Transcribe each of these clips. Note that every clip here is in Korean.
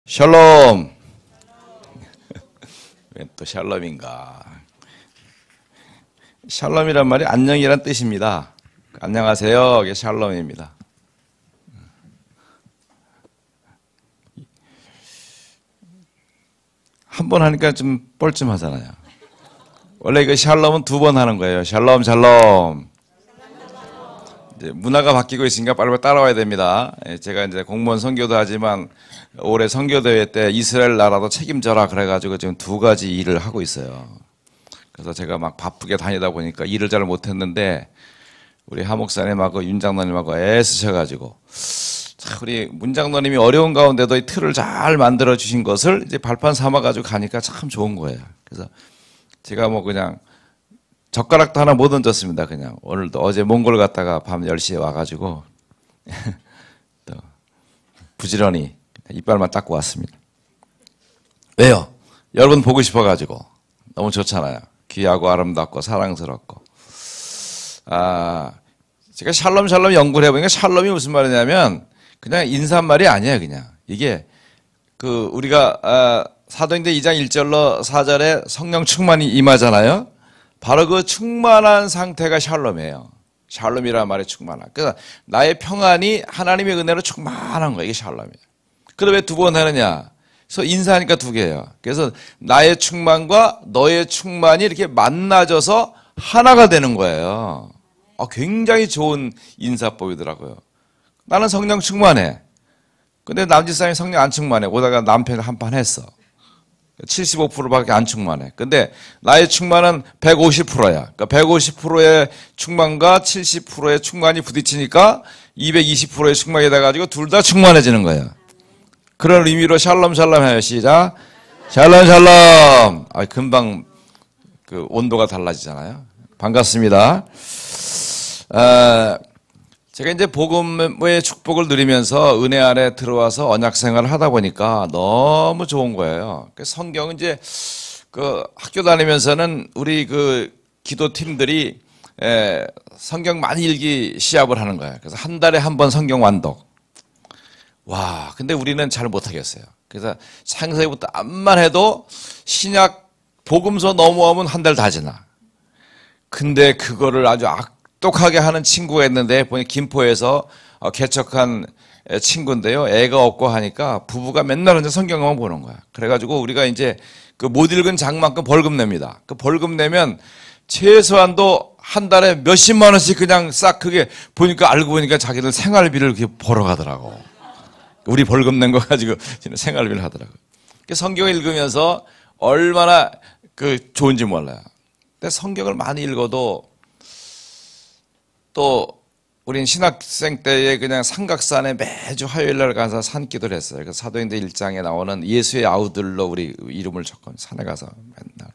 샬롬. 왜 또 샬롬인가? 샬롬이란 말이 안녕이란 뜻입니다. 안녕하세요. 이게 샬롬입니다. 한 번 하니까 좀 뻘쭘하잖아요. 원래 이거 샬롬은 두 번 하는 거예요. 샬롬, 샬롬. 이제 문화가 바뀌고 있으니까 빨리 따라와야 됩니다. 제가 이제 공무원 선교도 하지만 올해 선교대회 때 이스라엘 나라도 책임져라 그래가지고 지금 두 가지 일을 하고 있어요. 그래서 제가 막 바쁘게 다니다 보니까 일을 잘 못했는데 우리 하 목사님하고 윤 장로님하고 애쓰셔가지고 우리 문 장로님이 어려운 가운데도 이 틀을 잘 만들어 주신 것을 이제 발판 삼아가지고 가니까 참 좋은 거예요. 그래서 제가 뭐 그냥 젓가락도 하나 못 얹었습니다. 그냥 오늘도 어제 몽골 갔다가 밤 10시에 와가지고 또 부지런히 이빨만 닦고 왔습니다. 왜요? 여러분 보고 싶어가지고 너무 좋잖아요. 귀하고 아름답고 사랑스럽고. 제가 샬롬 샬롬 연구를 해보니까 샬롬이 무슨 말이냐면 그냥 인사말이 아니에요. 그냥 이게 우리가 사도행전 2장 1절로 4절에 성령 충만이 임하잖아요. 바로 그 충만한 상태가 샬롬이에요. 샬롬이라는 말이 충만한. 그래서 나의 평안이 하나님의 은혜로 충만한 거예요. 이게 샬롬이에요. 그런데 왜 두 번 하느냐? 그래서 인사하니까 두 개예요. 그래서 나의 충만과 너의 충만이 이렇게 만나져서 하나가 되는 거예요. 굉장히 좋은 인사법이더라고요. 나는 성령 충만해. 근데 남집사람이 성령 안 충만해. 오다가 남편이 한판 했어. 75%밖에 안 충만해. 근데 나의 충만은 150%야. 그러니까 150%의 충만과 70%의 충만이 부딪히니까 220%의 충만이 돼가지고 둘 다 충만해지는 거예요. 그런 의미로 샬롬 샬롬 해요. 시작. 샬롬 샬롬. 금방 그 온도가 달라지잖아요. 반갑습니다. 제가 이제 복음의 축복을 누리면서 은혜 안에 들어와서 언약 생활을 하다 보니까 너무 좋은 거예요. 성경은 이제 학교 다니면서는 우리 기도팀들이 성경 많이 읽기 시합을 하는 거예요. 그래서 한 달에 한 번 성경 완독. 와, 근데 우리는 잘 못하겠어요. 그래서 창세기부터 암만 해도 신약 복음서 넘어오면 한 달 다 지나. 근데 그거를 아주 똑하게 하는 친구가 있는데 보니 김포에서 개척한 친구인데요. 애가 없고 하니까 부부가 맨날 이제 성경만 보는 거야. 그래가지고 우리가 이제 못 읽은 장만큼 벌금 냅니다. 그 벌금 내면 최소한도 한 달에 몇십만 원씩 그냥 싹 그게 보니까 알고 보니까 자기들 생활비를 그렇게 벌어가더라고. 우리 벌금 낸 거 가지고 생활비를 하더라고. 성경을 읽으면서 얼마나 좋은지 몰라요. 근데 성경을 많이 읽어도 또 우린 신학생 때에 그냥 삼각산에 매주 화요일날 가서 산기도를 했어요. 그래서 사도행전 1장에 나오는 예수의 아우들로 우리 이름을 적고 산에 가서 맨날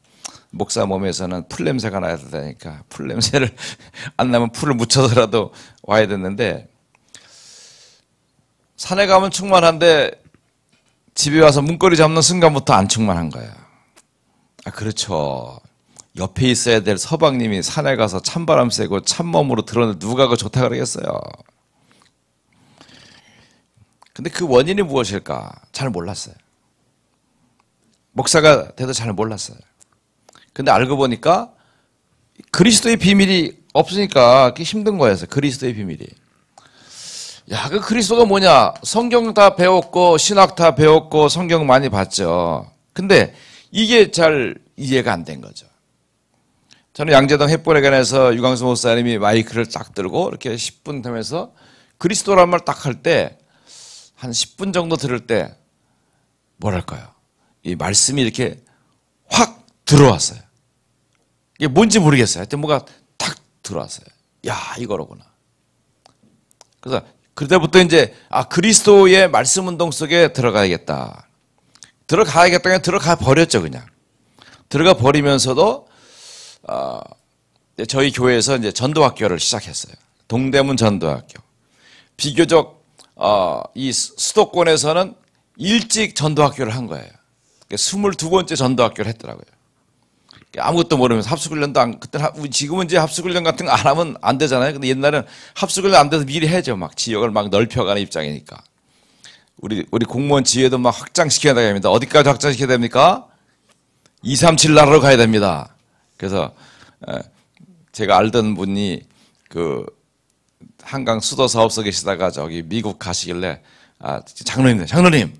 목사 몸에서는 풀 냄새가 나야 되니까 풀 냄새를 안 나면 풀을 묻혀서라도 와야 됐는데 산에 가면 충만한데 집에 와서 문고리 잡는 순간부터 안 충만한 거예요. 그렇죠. 옆에 있어야 될 서방님이 산에 가서 찬바람 쐬고 찬몸으로 들었는데 누가 그 좋다 그러겠어요. 근데 그 원인이 무엇일까? 잘 몰랐어요. 목사가 돼도 잘 몰랐어요. 근데 알고 보니까 그리스도의 비밀이 없으니까 그게 힘든 거였어요. 그리스도의 비밀이. 그 그리스도가 뭐냐? 성경 다 배웠고 신학 다 배웠고 성경 많이 봤죠. 근데 이게 잘 이해가 안 된 거죠. 저는 양재동 햇불회관에서 유광수 목사님이 마이크를 딱 들고 이렇게 10분 되면서 그리스도란 말 딱 할 때 한 10분 정도 들을 때 뭐랄까요? 이 말씀이 이렇게 확 들어왔어요. 이게 뭔지 모르겠어요. 하여튼 뭐가 탁 들어왔어요. 이거로구나. 그래서 그때부터 이제 그리스도의 말씀 운동 속에 들어가야겠다. 그냥 들어가 버렸죠. 그냥. 들어가 버리면서도 저희 교회에서 이제 전도학교를 시작했어요. 동대문 전도학교. 비교적 이 수도권에서는 일찍 전도학교를 한 거예요. 22번째 전도학교를 했더라고요. 아무것도 모르면서 합숙훈련도 지금은 이제 합숙훈련 같은 거 안 하면 안 되잖아요. 근데 옛날에는 합숙훈련 안 돼서 미리 해죠. 막 지역을 막 넓혀가는 입장이니까. 우리 공무원 지혜도 막 확장시켜야 됩니다. 어디까지 확장시켜야 됩니까? 237 나라로 가야 됩니다. 그래서 제가 알던 분이 그 한강 수도 사업소 계시다가 저기 미국 가시길래 장로님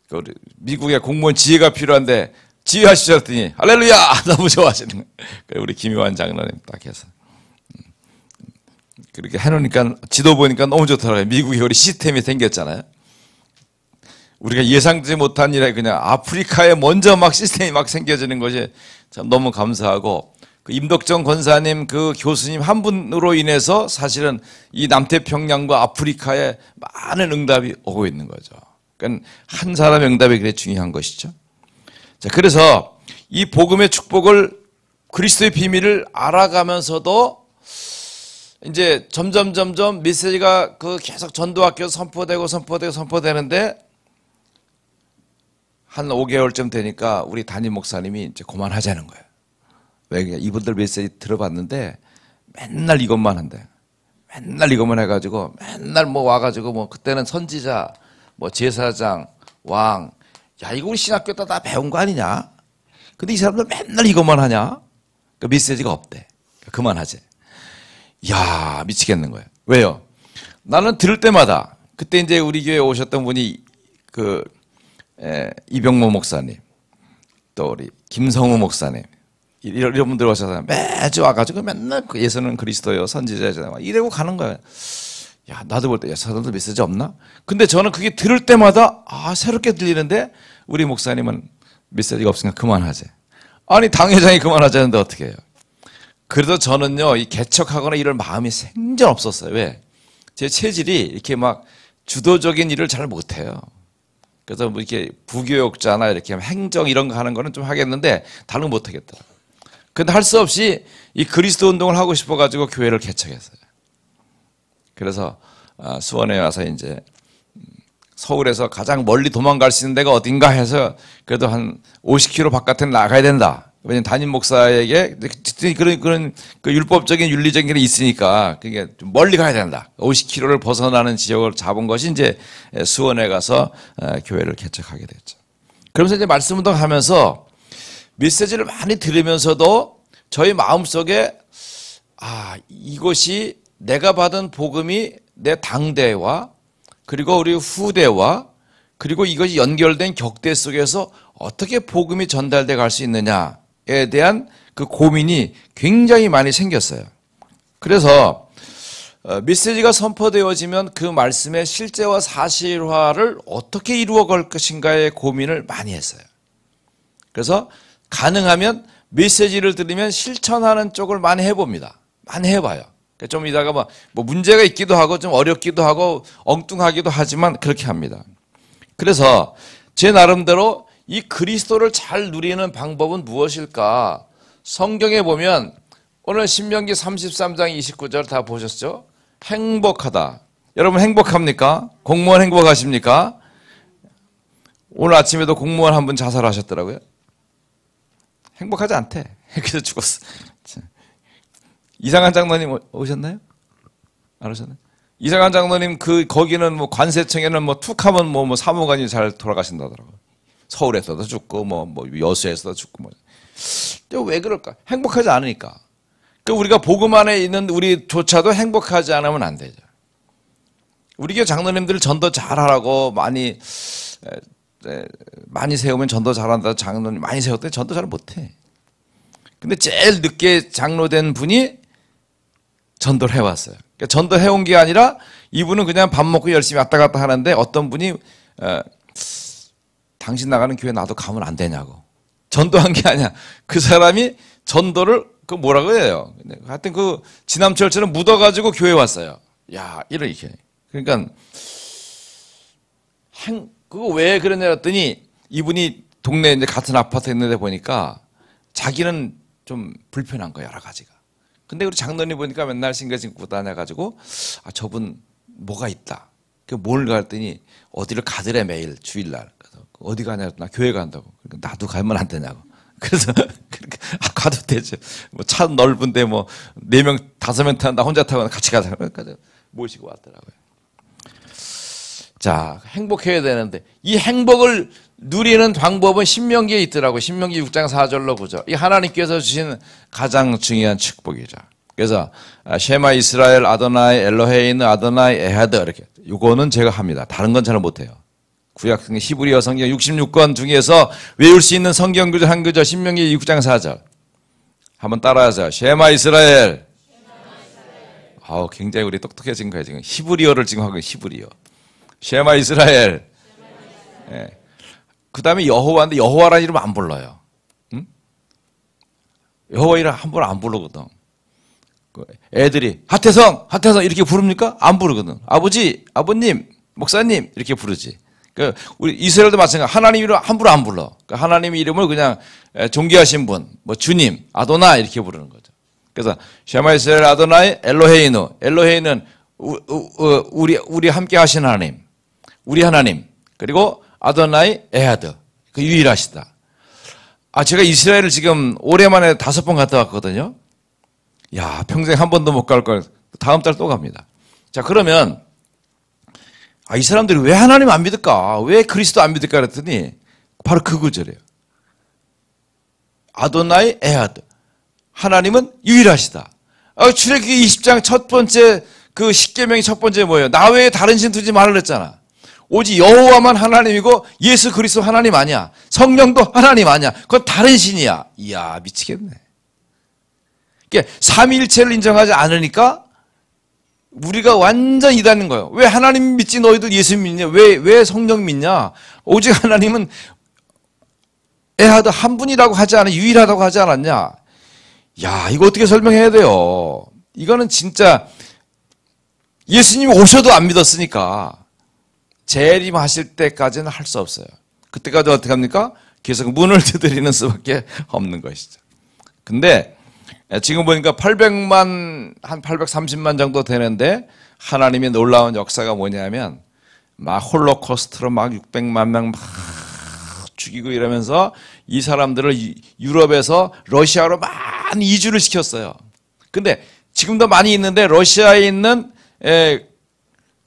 그 미국에 공무원 지혜가 필요한데 지휘하시죠 했더니 할렐루야 너무 좋아하시는 거예요. 우리 김효환 장로님 딱 해서 그렇게 해놓으니까 지도 보니까 너무 좋더라고요. 미국에 우리 시스템이 생겼잖아요. 우리가 예상치 못한 일에 그냥 아프리카에 먼저 막 시스템이 막 생겨지는 것이 참 너무 감사하고, 그 임덕정 권사님 그 교수님 한 분으로 인해서 사실은 이 남태평양과 아프리카에 많은 응답이 오고 있는 거죠. 그러니까 한 사람의 응답이 그래 중요한 것이죠. 자, 그래서 이 복음의 축복을, 그리스도의 비밀을 알아가면서도 이제 점점 메시지가 그 계속 전도학교에서 선포되는데 한 5개월쯤 되니까 우리 담임 목사님이 이제 그만하자는 거예요. 왜? 이분들 메시지 들어봤는데 맨날 이것만 한대. 맨날 이것만 해가지고 맨날 뭐 와가지고 뭐 그때는 선지자, 뭐 제사장, 왕, 야 이거 우리 신학교 다 배운 거 아니냐? 근데 이 사람들 맨날 이것만 하냐? 그 메시지가 없대. 그만하지. 이야 미치겠는 거예요. 왜요? 나는 들을 때마다, 그때 이제 우리 교회에 오셨던 분이 이병모 목사님, 또 우리 김성우 목사님, 이런 분들 오셔서 매주 와가지고 맨날 예수는 그리스도요, 선지자잖아요. 이러고 가는 거예요. 야, 나도 볼 때, 야, 사람들 메시지 없나? 근데 저는 그게 들을 때마다, 새롭게 들리는데, 우리 목사님은 메시지가 없으니까 그만하지. 아니, 당회장이 그만하자는데 어떻게 해요? 그래도 저는요, 이 개척하거나 이럴 마음이 생전 없었어요. 왜? 제 체질이 이렇게 막 주도적인 일을 잘 못해요. 그래서 뭐 이렇게 부교육자나 이렇게 행정 이런 거 하는 거는 좀 하겠는데 다른 거 못 하겠더라고요. 근데 할 수 없이 이 그리스도 운동을 하고 싶어가지고 교회를 개척했어요. 그래서 수원에 와서 이제 서울에서 가장 멀리 도망갈 수 있는 데가 어딘가 해서 그래도 한 50km 바깥에 나가야 된다. 왜냐면 담임 목사에게 그런 그 율법적인 윤리적인 게 있으니까 그게 좀 멀리 가야 된다. 50km를 벗어나는 지역을 잡은 것이 이제 수원에 가서 교회를 개척하게 됐죠. 그러면서 이제 말씀 운동하면서 메시지를 많이 들으면서도 저희 마음속에 이것이 내가 받은 복음이 내 당대와 그리고 우리 후대와 그리고 이것이 연결된 격대 속에서 어떻게 복음이 전달돼 갈 수 있느냐에 대한 그 고민이 굉장히 많이 생겼어요. 그래서 메시지가 선포되어지면 그 말씀의 실제와 사실화를 어떻게 이루어 갈 것인가의 고민을 많이 했어요. 그래서 가능하면 메시지를 들으면 실천하는 쪽을 많이 해봅니다. 많이 해봐요. 좀 이따가 뭐 문제가 있기도 하고 좀 어렵기도 하고 엉뚱하기도 하지만 그렇게 합니다. 그래서 제 나름대로 이 그리스도를 잘 누리는 방법은 무엇일까? 성경에 보면 오늘 신명기 33장 29절 다 보셨죠? 행복하다. 여러분 행복합니까? 공무원 행복하십니까? 오늘 아침에도 공무원 한 분 자살하셨더라고요. 행복하지 않대. 그래서 죽었어. 이상한 장로님 오셨나요? 안 오셨나요? 이상한 장로님 거기는 뭐 관세청에는 뭐 툭하면 뭐 사무관이 잘 돌아가신다더라고요. 서울에서도 죽고 뭐 여수에서도 죽고 뭐. 왜 그럴까? 행복하지 않으니까. 그 우리가 복음 안에 있는 우리조차도 행복하지 않으면 안 되죠. 우리 교회 장로님들 전도 잘하라고 많이 세우면 전도 잘한다. 장로님 많이 세웠더니 전도 잘 못해. 근데 제일 늦게 장로된 분이 전도를 해왔어요. 그러니까 전도해온 게 아니라 이분은 그냥 밥 먹고 열심히 왔다 갔다 하는데 어떤 분이 당신 나가는 교회 나도 가면 안 되냐고. 전도한 게 아니야. 그 사람이 전도를 뭐라고 해요. 하여튼 그 지남철처럼 묻어가지고 교회 왔어요. 야, 이렇게. 그러니까 그거 왜 그러냐 했더니 이분이 동네 이제 같은 아파트에 있는데 보니까 자기는 좀 불편한 거야, 여러 가지가. 근데 우리 장로님 보니까 맨날 신겨진고 다녀가지고 저분 뭐가 있다. 뭘 갔더니 어디를 가더래 매일 주일날. 그래서 어디 가냐? 나 교회 간다고. 그러니까 나도 가면 안 되냐고. 그래서 가도 되죠. 뭐 차 넓은데 뭐 4명 5명 타는 나 혼자 타고 같이 가자. 그러니까 모시고 왔더라고요. 자, 행복해야 되는데 이 행복을 누리는 방법은 신명기에 있더라고요. 신명기 6장 4절로 보죠. 이 하나님께서 주신 가장 중요한 축복이죠. 그래서 셰마 이스라엘 아도나이 엘로헤이는 아도나이 에하드 이렇게 이거는 제가 합니다. 다른 건 잘 못해요. 구약 성경 히브리어 성경 66권 중에서 외울 수 있는 성경 구절 한 구절 신명기 6장 4절 한번 따라하세요. 셰마 이스라엘. 굉장히 우리 똑똑해진 거예요 지금. 히브리어를 지금 하고 히브리어. 셰마 이스라엘. 예. 그 다음에 여호와인데 여호와라는 이름 안 불러요. 응? 여호와 이름 함부로 안 부르거든. 애들이 하태성 이렇게 부릅니까? 안 부르거든. 아버지, 아버님, 목사님 이렇게 부르지. 우리 이스라엘도 마찬가지. 하나님 이름 함부로 안 불러. 하나님 이름을 그냥 존귀하신 분, 뭐 주님, 아도나 이렇게 부르는 거죠. 그래서 셰마 이스라엘 아도나이 엘로헤이누. 엘로헤이는 우리 함께 하신 하나님, 우리 하나님. 그리고 아도나이 에하드. 그 유일하시다. 제가 이스라엘을 지금 올해만에 5번 갔다 왔거든요. 야, 평생 한 번도 못 갈 걸. 다음 달 또 갑니다. 자, 그러면 이 사람들이 왜 하나님 안 믿을까? 왜 그리스도 안 믿을까? 그랬더니 바로 그 구절이에요. 아도나이 에하드. 하나님은 유일하시다. 출애굽기 20장 첫 번째 그 십계명이 첫 번째 뭐예요? 나 외에 다른 신 두지 말라 그랬잖아. 오직 여호와만 하나님이고 예수 그리스도 하나님 아니야. 성령도 하나님 아니야. 그건 다른 신이야. 이야, 미치겠네. 그러니까 삼위일체를 인정하지 않으니까 우리가 완전 이단인 거예요. 왜 하나님 믿지 너희들 예수 믿냐? 왜 성령 믿냐? 오직 하나님은 에하드 한 분이라고 하지 않아? 유일하다고 하지 않았냐? 야, 이거 어떻게 설명해야 돼요? 이거는 진짜 예수님이 오셔도 안 믿었으니까 재림하실 때까지는 할 수 없어요. 그때까지 어떻게 합니까? 계속 문을 두드리는 수밖에 없는 것이죠. 근데 지금 보니까 800만, 한 830만 정도 되는데 하나님의 놀라운 역사가 뭐냐면 막 홀로코스트로 막 600만 명 막 죽이고 이러면서 이 사람들을 유럽에서 러시아로 많이 이주를 시켰어요. 근데 지금도 많이 있는데 러시아에 있는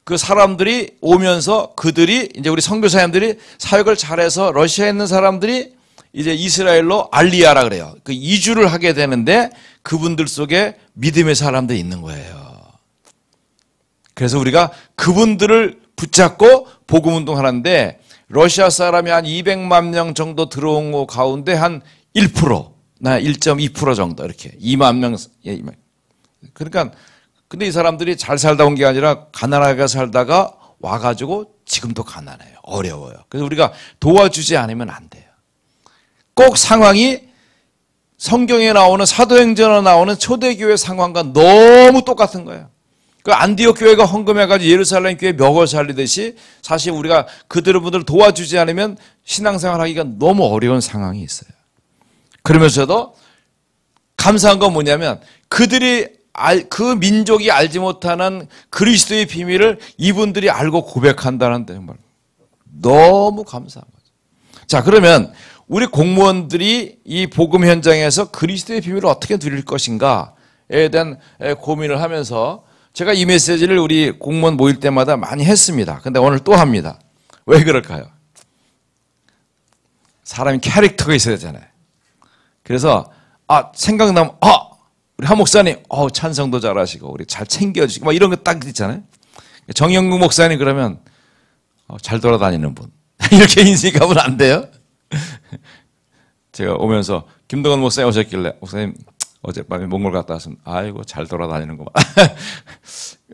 그 사람들이 오면서 그들이 이제 우리 선교사님들이 사역을 잘해서 러시아에 있는 사람들이 이제 이스라엘로 알리야라 그래요. 그 이주를 하게 되는데 그분들 속에 믿음의 사람들이 있는 거예요. 그래서 우리가 그분들을 붙잡고 복음 운동하는데 러시아 사람이 한 200만 명 정도 들어온 거 가운데 한 1%, 나 1.2% 정도 이렇게 2만 명. 그러니까 근데 이 사람들이 잘 살다 온 게 아니라 가난하게 살다가 와가지고 지금도 가난해요. 어려워요. 그래서 우리가 도와주지 않으면 안 돼요. 꼭 상황이 성경에 나오는 사도행전에 나오는 초대교회 상황과 너무 똑같은 거예요. 그 안디옥 교회가 헌금해가지고 예루살렘 교회 멱을 살리듯이 사실 우리가 그들을 도와주지 않으면 신앙생활 하기가 너무 어려운 상황이 있어요. 그러면서도 감사한 건 뭐냐면 그들이 그 민족이 알지 못하는 그리스도의 비밀을 이분들이 알고 고백한다는데 정말 너무 감사한 거죠. 자, 그러면 우리 공무원들이 이 복음 현장에서 그리스도의 비밀을 어떻게 누릴 것인가에 대한 고민을 하면서 제가 이 메시지를 우리 공무원 모일 때마다 많이 했습니다. 근데 오늘 또 합니다. 왜 그럴까요? 사람이 캐릭터가 있어야 되잖아요. 그래서 생각나면 우리 한 목사님 찬성도 잘하시고 우리 잘 챙겨주시고 막 이런 거 딱 있잖아요. 정영국 목사님 그러면 잘 돌아다니는 분 이렇게 인식하면 안 돼요. 제가 오면서 김동원 목사님 오셨길래 목사님 어젯밤에 몽골 갔다 왔으면 아이고 잘 돌아다니는구만.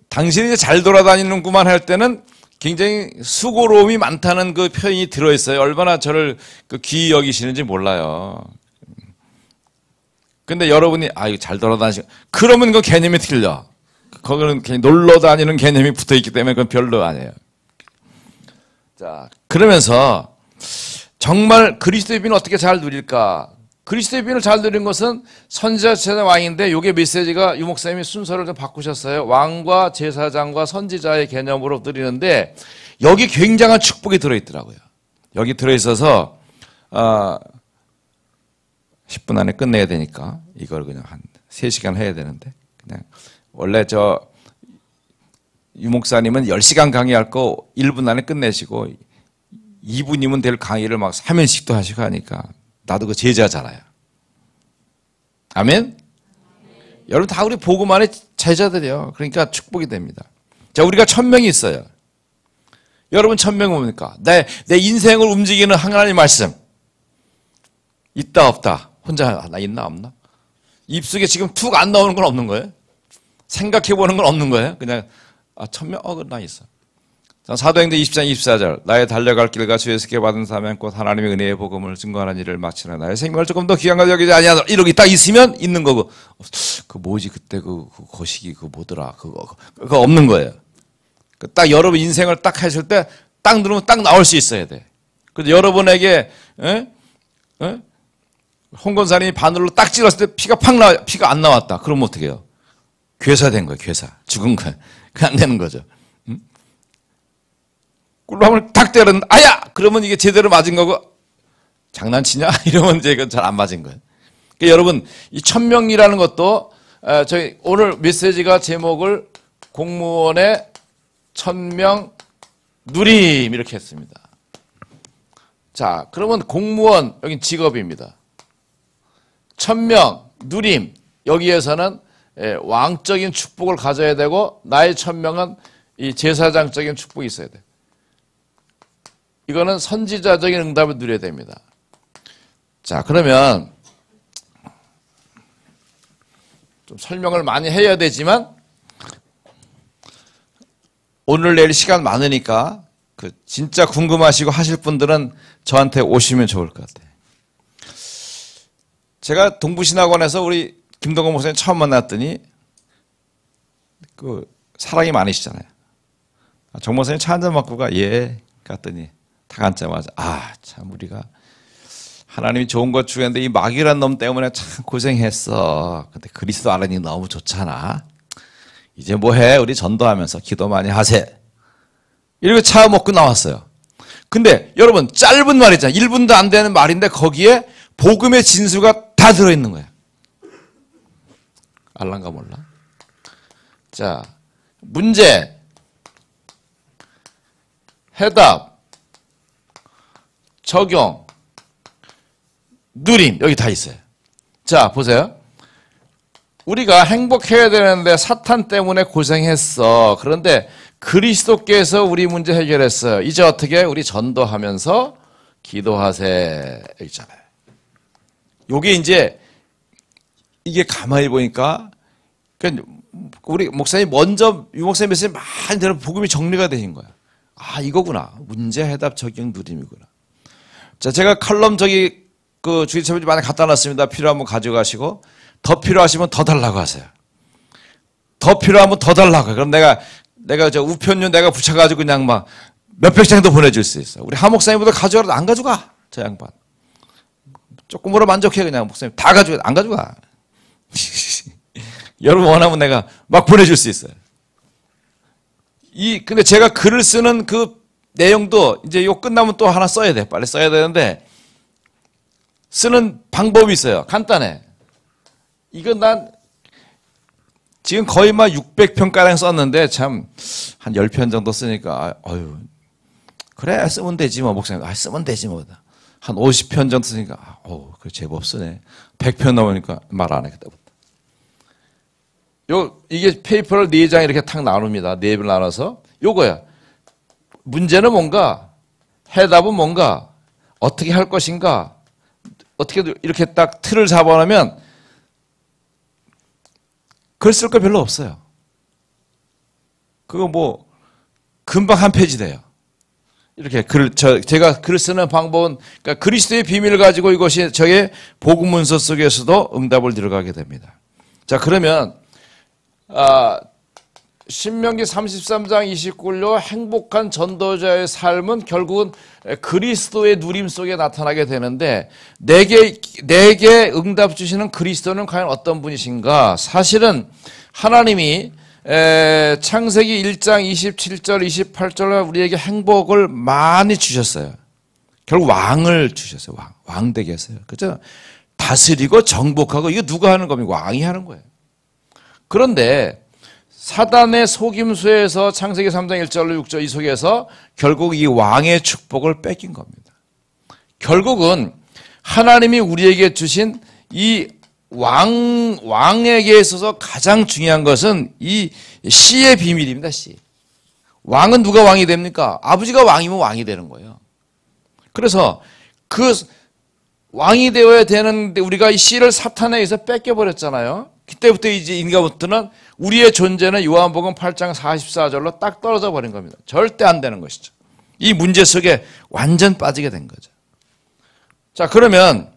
당신이 잘 돌아다니는구만 할 때는 굉장히 수고로움이 많다는 그 표현이 들어있어요. 얼마나 저를 귀히 여기시는지 몰라요. 근데 여러분이 이거 잘 돌아다니시고 그러면 그 개념이 틀려. 거기는 놀러 다니는 개념이 붙어있기 때문에 그건 별로 아니에요. 자, 그러면서 정말 그리스도의 비밀을 어떻게 잘 누릴까? 그리스도의 비밀을 잘 누리는 것은 선지자, 제사, 왕인데 이게 메시지가 유 목사님이 순서를 좀 바꾸셨어요. 왕과 제사장과 선지자의 개념으로 드리는데 여기 굉장한 축복이 들어있더라고요. 여기 들어있어서 10분 안에 끝내야 되니까 이걸 그냥 한 3시간 해야 되는데 그냥 원래 유목사님은 10시간 강의할 거 1분 안에 끝내시고 2분이면 될 강의를 막 3일씩도 하시고 하니까 나도 그 제자잖아요. 아멘? 여러분 다 우리 복음 안에 제자들이요. 그러니까 축복이 됩니다. 자, 우리가 1000명이 있어요. 여러분 1000명은 뭡니까? 내 인생을 움직이는 하나님의 말씀. 있다 없다. 혼자 나 있나 없나? 입속에 지금 툭 안 나오는 건 없는 거예요? 생각해보는 건 없는 거예요? 그냥 1000명? 나 있어. 자, 사도행전 20장 24절 나의 달려갈 길과 주 예수께 받은 사명 곧 하나님의 은혜의 복음을 증거하는 일을 마치라. 나의 생명을 조금 더 귀한 것 여기지 아니하노라. 이렇게 딱 있으면 있는 거고 그 뭐지 그때 그 거시기 그 뭐더라 그거 없는 거예요. 딱 여러분 인생을 딱 했을 때 딱 누르면 딱 나올 수 있어야 돼. 그래서 여러분에게 홍건사님이 바늘로 딱 찔렀을 때 피가 안 나왔다. 그러면 어떻게 해요? 괴사된 거예요. 괴사. 죽은 거예요. 그 안 되는 거죠. 꿀밤을 탁 때렸는데 아야! 그러면 이게 제대로 맞은 거고 장난치냐? 이러면 이제 이건 잘 안 맞은 거예요. 그러니까 여러분 이 1000명이라는 것도 저희 오늘 메시지가 제목을 공무원의 1000명 누림 이렇게 했습니다. 자, 그러면 공무원 여긴 직업입니다. 1000명 누림 여기에서는 왕적인 축복을 가져야 되고 나의 1000명은 이 제사장적인 축복이 있어야 돼. 이거는 선지자적인 응답을 누려야 됩니다. 자, 그러면 좀 설명을 많이 해야 되지만 오늘 내일 시간 많으니까 그 진짜 궁금하시고 하실 분들은 저한테 오시면 좋을 것 같아요. 제가 동부신학원에서 우리 김동건 목사님 처음 만났더니 그 사랑이 많으시잖아요. 정 목사님 차 한잔 먹고 가. 예. 갔더니 딱 앉자마자 참 우리가 하나님이 좋은 것 주는데 이 마귀란 놈 때문에 참 고생했어. 근데 그리스도 알아니 너무 좋잖아. 이제 뭐해? 우리 전도하면서 기도 많이 하세. 이렇게 차 먹고 나왔어요. 근데 여러분 짧은 말이잖아요. 1분도 안 되는 말인데 거기에 복음의 진수가 다 들어있는 거예요. 알란가 몰라? 자, 문제, 해답, 적용, 누림 여기 다 있어요. 자, 보세요. 우리가 행복해야 되는데 사탄 때문에 고생했어. 그런데 그리스도께서 우리 문제 해결했어요. 이제 어떻게? 우리 전도하면서 기도하세. 여기 있잖아요. 요게 이제 이게 가만히 보니까 우리 목사님 먼저 유 목사님 메시지 많이 들으면 복음이 정리가 되신 거야. 이거구나. 문제, 해답, 적용, 누림이구나. 자, 제가 칼럼 그 주기철 많이 갖다 놨습니다. 필요하면 가져가시고 더 필요하시면 더 달라고 하세요. 더 필요하면 더 달라고. 그럼 내가 저 우편료 내가 붙여가지고 그냥 막 몇백 장도 보내줄 수 있어. 우리 하 목사님보다 가져가라도 안 가져가. 저 양반. 조금으로 만족해 그냥 목사님 다 가져가. 안 가져가. 여러분 원하면 내가 막 보내줄 수 있어요. 근데 제가 글을 쓰는 그 내용도 이제 이거 끝나면 또 하나 써야 돼. 빨리 써야 되는데 쓰는 방법이 있어요. 간단해. 이건 난 지금 거의 막 600편가량 썼는데 참 한 10편 정도 쓰니까 그래 쓰면 되지 뭐 목사님 쓰면 되지 뭐 한 50편 정도 쓰니까 그래 제법 쓰네. 100편 넘으니까 말 안 하겠다. 이게 페이퍼를 4장 이렇게 탁 나눕니다. 4별 나눠서 요거야. 문제는 뭔가 해답은 뭔가 어떻게 할 것인가 어떻게 이렇게 딱 틀을 잡아놓으면 글 쓸 거 별로 없어요. 그거 뭐 금방 한 페이지 돼요. 이렇게 제가 글을 쓰는 방법은 그러니까 그리스도의 비밀을 가지고 이것이 저의 복음 문서 속에서도 응답을 들어가게 됩니다. 자, 그러면 신명기 33장 29절로 행복한 전도자의 삶은 결국은 그리스도의 누림 속에 나타나게 되는데 내게 응답 주시는 그리스도는 과연 어떤 분이신가? 사실은 하나님이 창세기 1장 27절 28절에 우리에게 행복을 많이 주셨어요. 결국 왕을 주셨어요. 왕 되게 했어요. 그죠? 다스리고 정복하고 이거 누가 하는 겁니까? 왕이 하는 거예요. 그런데 사단의 속임수에서 창세기 3장 1절로 6절 이 속에서 결국 이 왕의 축복을 뺏긴 겁니다. 결국은 하나님이 우리에게 주신 이 왕에게 있어서 가장 중요한 것은 이 씨의 비밀입니다. 씨. 왕은 누가 왕이 됩니까? 아버지가 왕이면 왕이 되는 거예요. 그래서 그 왕이 되어야 되는데 우리가 이 씨를 사탄에 의해서 뺏겨버렸잖아요. 그때부터 이제 인가부터는 우리의 존재는 요한복음 8장 44절로 딱 떨어져 버린 겁니다. 절대 안 되는 것이죠. 이 문제 속에 완전 빠지게 된 거죠. 자, 그러면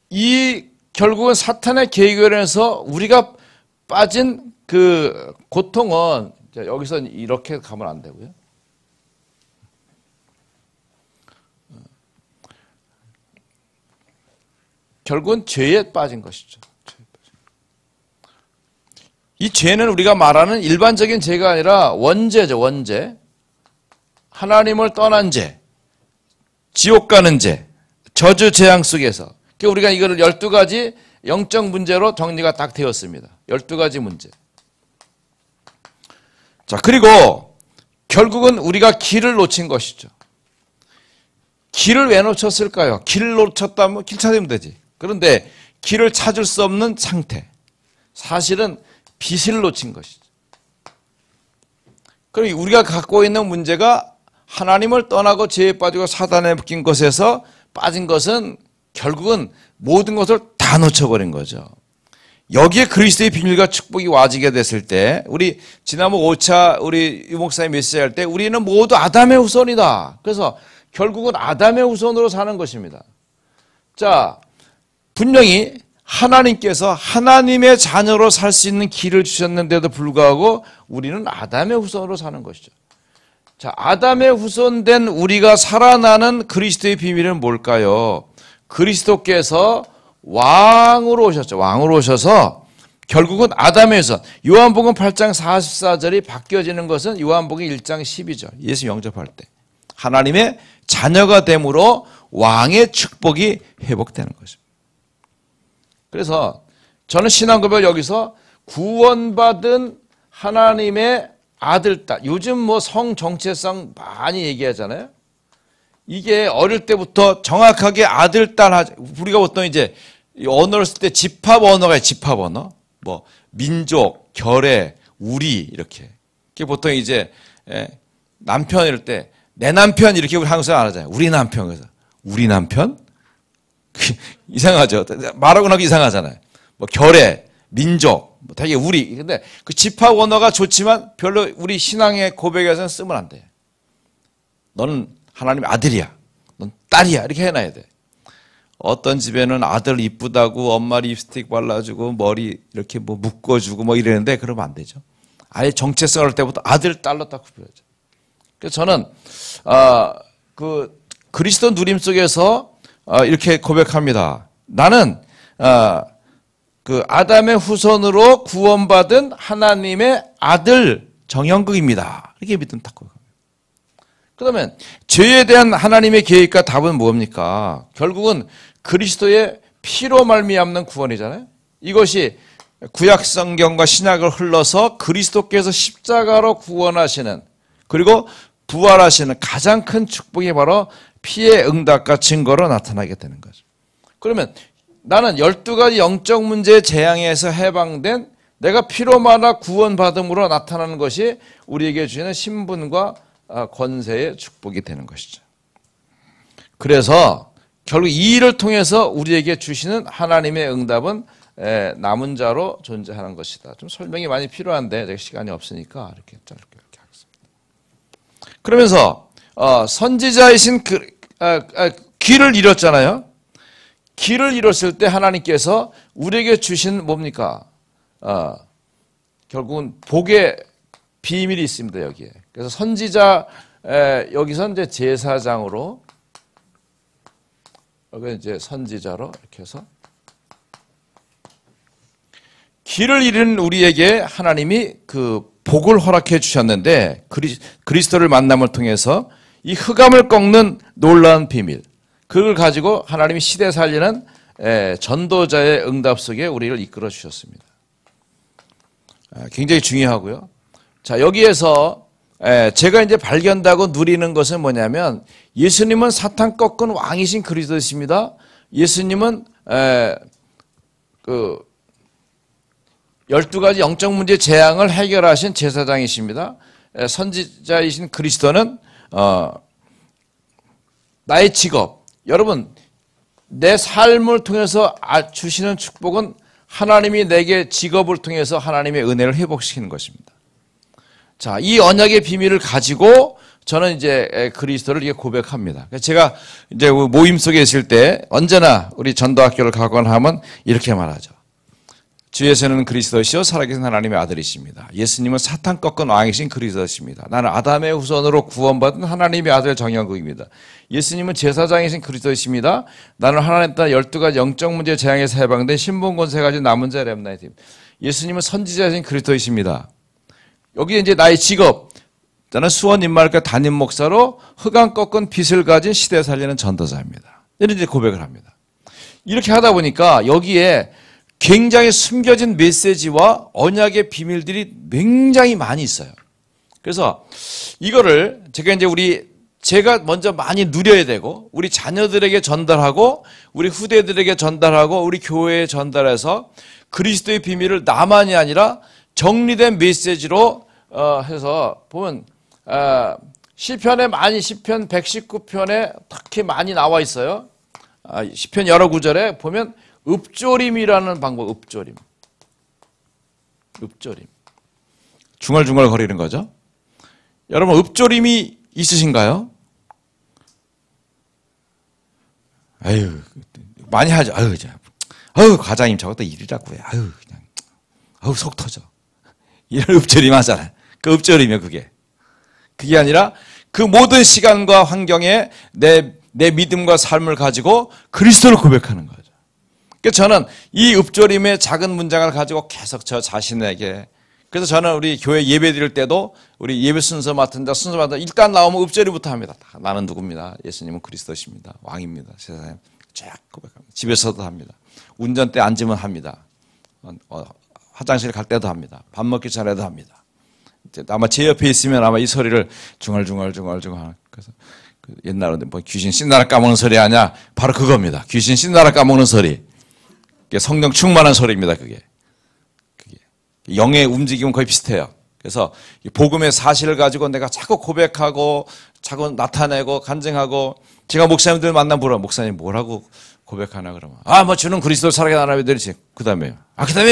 이 결국은 사탄의 계획에서 우리가 빠진 그 고통은 여기서 이렇게 가면 안 되고요. 결국은 죄에 빠진 것이죠. 이 죄는 우리가 말하는 일반적인 죄가 아니라 원죄죠. 원죄. 하나님을 떠난 죄, 지옥 가는 죄, 저주 재앙 속에서. 그러니까 우리가 이거를 12가지 영적 문제로 정리가 딱 되었습니다. 12가지 문제. 자, 그리고 결국은 우리가 길을 놓친 것이죠. 길을 왜 놓쳤을까요? 길을 놓쳤다면 길 찾으면 되지. 그런데 길을 찾을 수 없는 상태. 사실은 빛을 놓친 것이죠. 그리고 우리가 갖고 있는 문제가 하나님을 떠나고 죄에 빠지고 사단에 묶인 것에서 빠진 것은 결국은 모든 것을 다 놓쳐버린 거죠. 여기에 그리스도의 비밀과 축복이 와지게 됐을 때 우리 지난번 5차 우리 유 목사님 메시지할 때 우리는 모두 아담의 후손이다. 그래서 결국은 아담의 후손으로 사는 것입니다. 자, 분명히 하나님께서 하나님의 자녀로 살 수 있는 길을 주셨는데도 불구하고 우리는 아담의 후손으로 사는 것이죠. 자, 아담의 후손된 우리가 살아나는 그리스도의 비밀은 뭘까요? 그리스도께서 왕으로 오셨죠. 왕으로 오셔서 결국은 아담의 후손. 요한복음 8장 44절이 바뀌어지는 것은 요한복음 1장 12절. 예수 영접할 때. 하나님의 자녀가 됨으로 왕의 축복이 회복되는 것입니다. 그래서 저는 신앙고백을 여기서 구원받은 하나님의 아들, 딸. 요즘 뭐 성 정체성 많이 얘기하잖아요. 이게 어릴 때부터 정확하게 아들, 딸, 우리가 보통 이제 언어를 쓸 때 집합 언어가 집합 언어. 뭐 민족, 결의, 우리 이렇게. 그게 보통 이제 남편 이럴 때 내 남편 이렇게 우리 한국 사람 안 하잖아요. 우리 남편. 그래서 우리 남편? 이상하죠. 말하고 나면 이상하잖아요. 뭐 결의, 민족, 뭐 되게 우리. 근데 그 집합 언어가 좋지만 별로 우리 신앙의 고백에서는 쓰면 안 돼. 너는 하나님의 아들이야. 넌 딸이야. 이렇게 해놔야 돼. 어떤 집에는 아들 이쁘다고 엄마 립스틱 발라주고 머리 이렇게 뭐 묶어주고 뭐 이러는데 그러면 안 되죠. 아예 정체성을 할 때부터 아들, 딸로 딱 구별하죠. 그래서 저는 그 그리스도 누림 속에서 이렇게 고백합니다. 나는 그 아담의 후손으로 구원받은 하나님의 아들 정형극입니다. 이렇게 믿음 딱 고백합니다. 그러면 죄에 대한 하나님의 계획과 답은 뭡니까? 결국은 그리스도의 피로 말미암는 구원이잖아요. 이것이 구약 성경과 신약을 흘러서 그리스도께서 십자가로 구원하시는 그리고 부활하시는 가장 큰 축복이 바로 피의 응답과 증거로 나타나게 되는 거죠. 그러면 나는 12가지 영적 문제의 재앙에서 해방된 내가 피로 말아 구원받음으로 나타나는 것이 우리에게 주시는 신분과 권세의 축복이 되는 것이죠. 그래서 결국 이 일을 통해서 우리에게 주시는 하나님의 응답은 남은 자로 존재하는 것이다. 좀 설명이 많이 필요한데 시간이 없으니까 이렇게 짧게 하겠습니다. 그러면서 선지자이신 길을 잃었잖아요. 길을 잃었을 때 하나님께서 우리에게 주신 뭡니까? 결국은 복의 비밀이 있습니다. 여기에. 그래서 선지자 여기서 이제 제사장으로 여기 이제 선지자로 이렇게 해서 길을 잃은 우리에게 하나님이 그 복을 허락해 주셨는데 그리스도를 만남을 통해서 이 흑암을 꺾는 놀라운 비밀 그걸 가지고 하나님이 시대 살리는 전도자의 응답 속에 우리를 이끌어 주셨습니다. 굉장히 중요하고요. 자, 여기에서 제가 이제 발견하고 누리는 것은 뭐냐면 예수님은 사탄 꺾은 왕이신 그리스도이십니다. 예수님은 그 12가지 영적 문제 재앙을 해결하신 제사장이십니다. 선지자이신 그리스도는 나의 직업, 여러분 내 삶을 통해서 주시는 축복은 하나님이 내게 직업을 통해서 하나님의 은혜를 회복시키는 것입니다. 자, 이 언약의 비밀을 가지고 저는 이제 그리스도를 이렇게 고백합니다. 제가 이제 모임 속에 있을 때 언제나 우리 전도학교를 가거나 하면 이렇게 말하죠. 주 예수는 그리스도시요 살아계신 하나님의 아들이십니다. 예수님은 사탄 꺾은 왕이신 그리스도십니다. 나는 아담의 후손으로 구원받은 하나님의 아들 정형국입니다. 예수님은 제사장이신 그리스도이십니다. 나는 하나님 따라 12가지 영적 문제 재앙에서 해방된 신분 권세 가진 남은 자 렘나이트입니다. 예수님은 선지자이신 그리스도이십니다. 여기 이제 나의 직업, 저는 수원 인마을교 담임 목사로 흑암 꺾은 빛을 가진 시대 살리는 전도자입니다. 이런 이제 고백을 합니다. 이렇게 하다 보니까 여기에 굉장히 숨겨진 메시지와 언약의 비밀들이 굉장히 많이 있어요. 그래서 이거를 제가 먼저 많이 누려야 되고 우리 자녀들에게 전달하고 우리 후대들에게 전달하고 우리 교회에 전달해서 그리스도의 비밀을 나만이 아니라 정리된 메시지로 해서 보면 시편에 많이 시편 119편에 특히 많이 나와 있어요. 시편 여러 구절에 보면 읍조림이라는 방법, 읍조림. 중얼중얼 거리는 거죠. 여러분 읍조림이 있으신가요? 아유, 많이 하죠. 아유, 과장님 저것도 일이라고요. 아유, 그냥, 속 터져. 이런 읍조림 하잖아요. 그 읍조림이에요, 그게. 그게 아니라 그 모든 시간과 환경에 내 믿음과 삶을 가지고 그리스도를 고백하는 거죠. 그래서 저는 이 읍조림의 작은 문장을 가지고 계속 저 자신에게, 그래서 저는 우리 교회 예배 드릴 때도 우리 예배 순서 맡은 일단 나오면 읍조림부터 합니다. 나는 누굽니다. 예수님은 그리스도십니다. 왕입니다. 세상에 쫙 고백합니다. 집에서도 합니다. 운전대 앉으면 합니다. 화장실 갈 때도 합니다. 밥 먹기 전에도 합니다. 아마 제 옆에 있으면 아마 이 소리를 중얼중얼. 그래서 옛날에 뭐 귀신 씻나라 까먹는 소리 아냐? 바로 그겁니다. 귀신 씻나라 까먹는 소리. 성령 충만한 소리입니다. 그게 영의 움직임은 거의 비슷해요. 그래서 복음의 사실을 가지고 내가 자꾸 고백하고 자꾸 나타내고 간증하고, 제가 목사님들 만나면 물어요. 목사님 뭐라고 고백하나 그러면 뭐 주는 그리스도 살아계신 하나님의 아들이지. 그다음에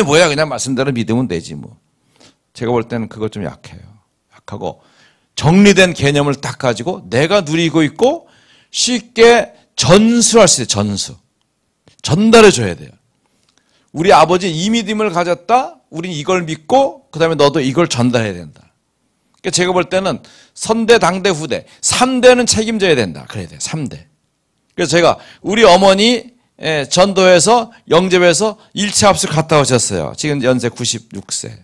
뭐야, 그냥 말씀대로 믿으면 되지 뭐. 제가 볼 때는 그거 좀 약하고 정리된 개념을 딱 가지고 내가 누리고 있고 쉽게 전수할 수 있어요. 전달해 줘야 돼요. 우리 아버지 이 믿음을 가졌다. 우린 이걸 믿고 그다음에 너도 이걸 전달해야 된다. 그러니까 제가 볼 때는 선대, 당대, 후대 3대는 책임져야 된다. 그래야 돼요. 3대. 그래서 제가 우리 어머니 전도해서 영접해서 1차 합숙 갔다 오셨어요. 지금 연세 96세.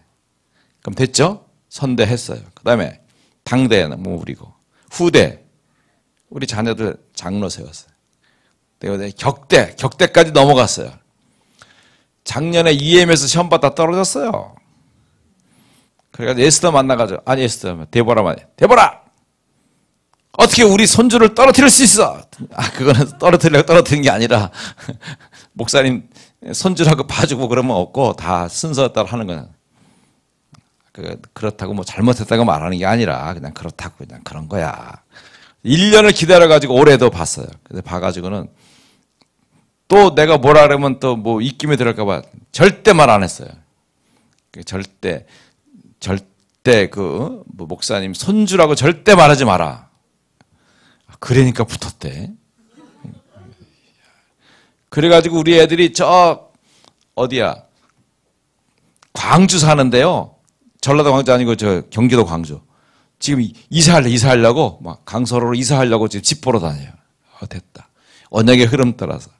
그럼 됐죠? 선대 했어요. 그다음에 당대는 뭐 우리고, 후대 우리 자녀들 장로 세웠어요. 내가 격대까지 넘어갔어요. 작년에 EM에서 시험 받다 떨어졌어요. 그러니까 에스더 만나가지고, 데보라! 어떻게 우리 손주를 떨어뜨릴 수 있어? 그거는 떨어뜨리려고 떨어뜨린 게 아니라, 목사님 손주라고 봐주고 그러면 없고, 다 순서 따라 하는 거는. 그렇다고 뭐 잘못했다고 말하는 게 아니라, 그냥 그렇다고 그냥 그런 거야. 1년을 기다려가지고 올해도 봤어요. 근데 봐가지고는, 또 내가 뭐라 그러면 또 뭐 입김에 들을까봐 절대 말 안 했어요. 절대 뭐 목사님 손주라고 절대 말하지 마라. 그러니까 붙었대. 그래가지고 우리 애들이 어디야? 광주 사는데요. 전라도 광주 아니고 저 경기도 광주. 지금 이사하려고 막 강서로로 이사하려고 지금 집 보러 다녀요. 됐다. 언약의 흐름 따라서.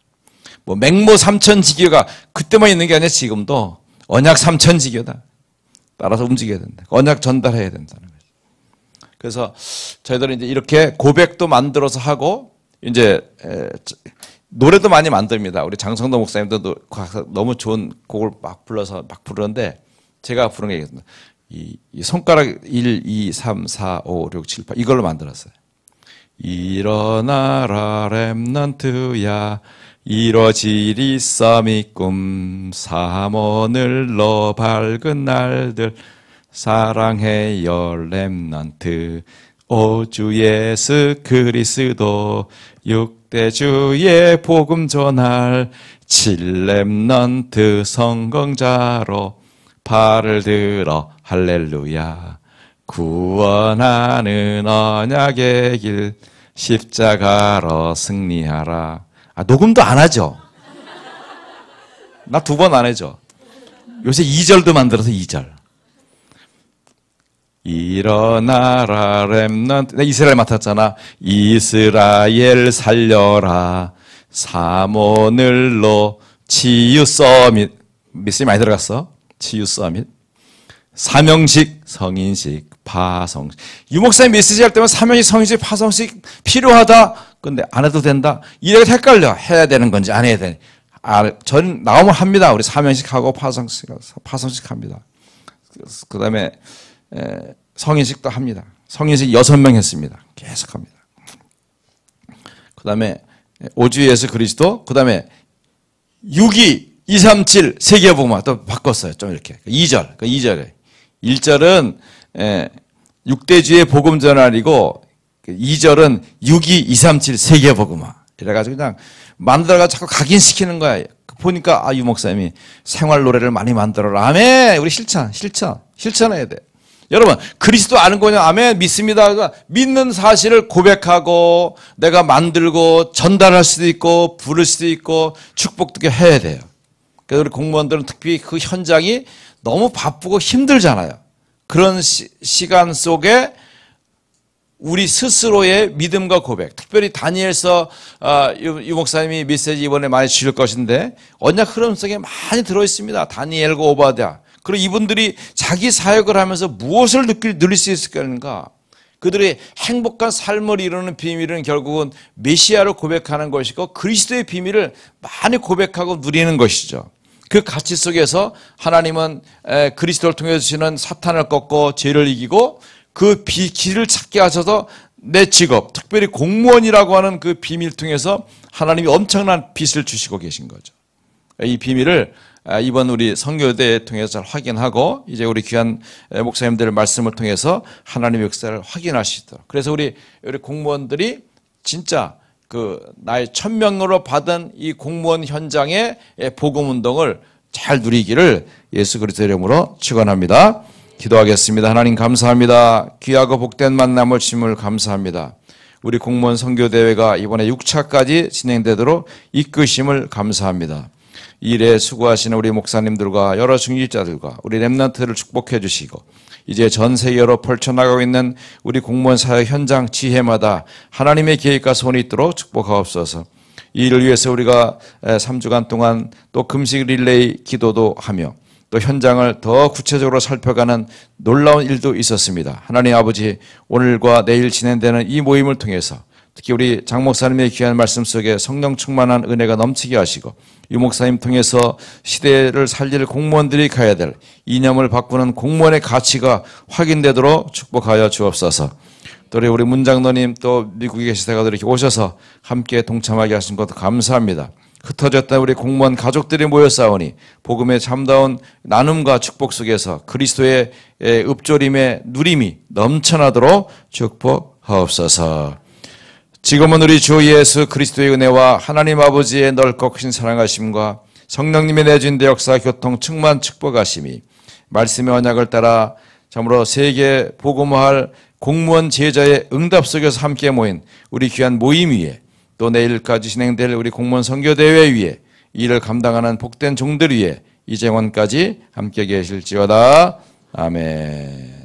뭐 맹모 삼천지교가 그때만 있는 게 아니라 지금도 언약 삼천지교다. 따라서 움직여야 된다. 언약 전달해야 된다는 거죠. 그래서 저희들은 이제 이렇게 고백도 만들어서 하고, 이제 노래도 많이 만듭니다. 우리 장성도 목사님도 너무 좋은 곡을 막 불러서 막 부르는데, 제가 부른 게 있습니다. 이 손가락 1, 2, 3, 4, 5, 6, 7, 8 이걸로 만들었어요. 일어나라 렘넌트야 이뤄지리 썸이 꿈 삼원을 너 밝은 날들 사랑해요 렘넌트 오주 예수 그리스도 6대 주의 복음 전할 7렘넌트 성공자로 팔을 들어 할렐루야 구원하는 언약의 길 십자가로 승리하라. 녹음도 안 하죠? 나 2번 안 해줘. 요새 2절도 만들어서 2절. 일어나라 렘넌트 이스라엘 맡았잖아. 이스라엘 살려라 삼오늘로 치유 서밋 미스이 많이 들어갔어. 치유 서밋 사명식 성인식 파성식 유목사님 메시지 할 때면 사명식 성인식 파성식 필요하다. 근데 안 해도 된다. 이래서 헷갈려. 해야 되는 건지 안 해야 되는. 전 나오면 합니다. 우리 사명식하고 파성식 합니다. 그 다음에 성인식도 합니다. 성인식 6명 했습니다. 계속 합니다. 그 다음에 오주 예수 그리스도, 그 다음에 6이 2, 3, 7 세계복음화 또 바꿨어요. 좀 이렇게 2절, 2절에 1절은 6대주의 복음 전환이고 2절은 6이 2, 3, 7 세계복음화 이래가지고 그냥 만들어가 자꾸 각인시키는 거야. 보니까 유 목사님이 생활 노래를 많이 만들어라. 아멘. 우리 실천해야 돼. 여러분 그리스도 아는 거냐? 아멘. 믿습니다. 믿는 사실을 고백하고 내가 만들고 전달할 수도 있고 부를 수도 있고 축복도 해야 돼요. 그래서 우리 공무원들은 특히 그 현장이 너무 바쁘고 힘들잖아요. 그런 시간 속에 우리 스스로의 믿음과 고백, 특별히 다니엘서 유 목사님이 메시지 이번에 많이 주실 것인데 언약 흐름 속에 많이 들어있습니다. 다니엘과 오바댜. 그리고 이분들이 자기 사역을 하면서 무엇을 누릴 수 있을까? 그들의 행복한 삶을 이루는 비밀은 결국은 메시아를 고백하는 것이고 그리스도의 비밀을 많이 고백하고 누리는 것이죠. 그 가치 속에서 하나님은 그리스도를 통해 주시는 사탄을 꺾고 죄를 이기고 그 길을 찾게 하셔서 내 직업, 특별히 공무원이라고 하는 그 비밀을 통해서 하나님이 엄청난 빚을 주시고 계신 거죠. 이 비밀을 이번 우리 선교대회 통해서 잘 확인하고 이제 우리 귀한 목사님들의 말씀을 통해서 하나님의 역사를 확인하시도록. 그래서 우리 공무원들이 진짜 그 나의 1000명으로 받은 이 공무원 현장의 복음 운동을 잘 누리기를 예수 그리스도의 이름으로 축원합니다. 기도하겠습니다. 하나님 감사합니다. 귀하고 복된 만남을 주심을 감사합니다. 우리 공무원 선교대회가 이번에 6차까지 진행되도록 이끄심을 감사합니다. 이 일에 수고하시는 우리 목사님들과 여러 중직자들과 우리 렘넌트를 축복해 주시고 이제 전 세계로 펼쳐나가고 있는 우리 공무원 사역 현장 지혜마다 하나님의 계획과 손이 있도록 축복하옵소서. 이 일을 위해서 우리가 3주간 동안 또 금식 릴레이 기도도 하며 또 현장을 더 구체적으로 살펴가는 놀라운 일도 있었습니다. 하나님 아버지, 오늘과 내일 진행되는 이 모임을 통해서 특히 우리 장 목사님의 귀한 말씀 속에 성령 충만한 은혜가 넘치게 하시고 유 목사님 통해서 시대를 살릴 공무원들이 가야 될 이념을 바꾸는 공무원의 가치가 확인되도록 축복하여 주옵소서. 또 우리 문장로님 또 미국에 계시다가 이렇게 오셔서 함께 동참하게 하신 것도 감사합니다. 흩어졌던 우리 공무원 가족들이 모여 싸우니 복음의 참다운 나눔과 축복 속에서 그리스도의 읍조림의 누림이 넘쳐나도록 축복하옵소서. 지금은 우리 주 예수 그리스도의 은혜와 하나님 아버지의 넓고 크신 사랑하심과 성령님의 내주인 역사 교통 충만 축복하심이 말씀의 언약을 따라 참으로 세계 복음화할 공무원 제자의 응답 속에서 함께 모인 우리 귀한 모임 위에 또 내일까지 진행될 우리 공무원 선교대회 위에 이를 감당하는 복된 종들 위에 이제 영원까지 함께 계실지어다. 아멘.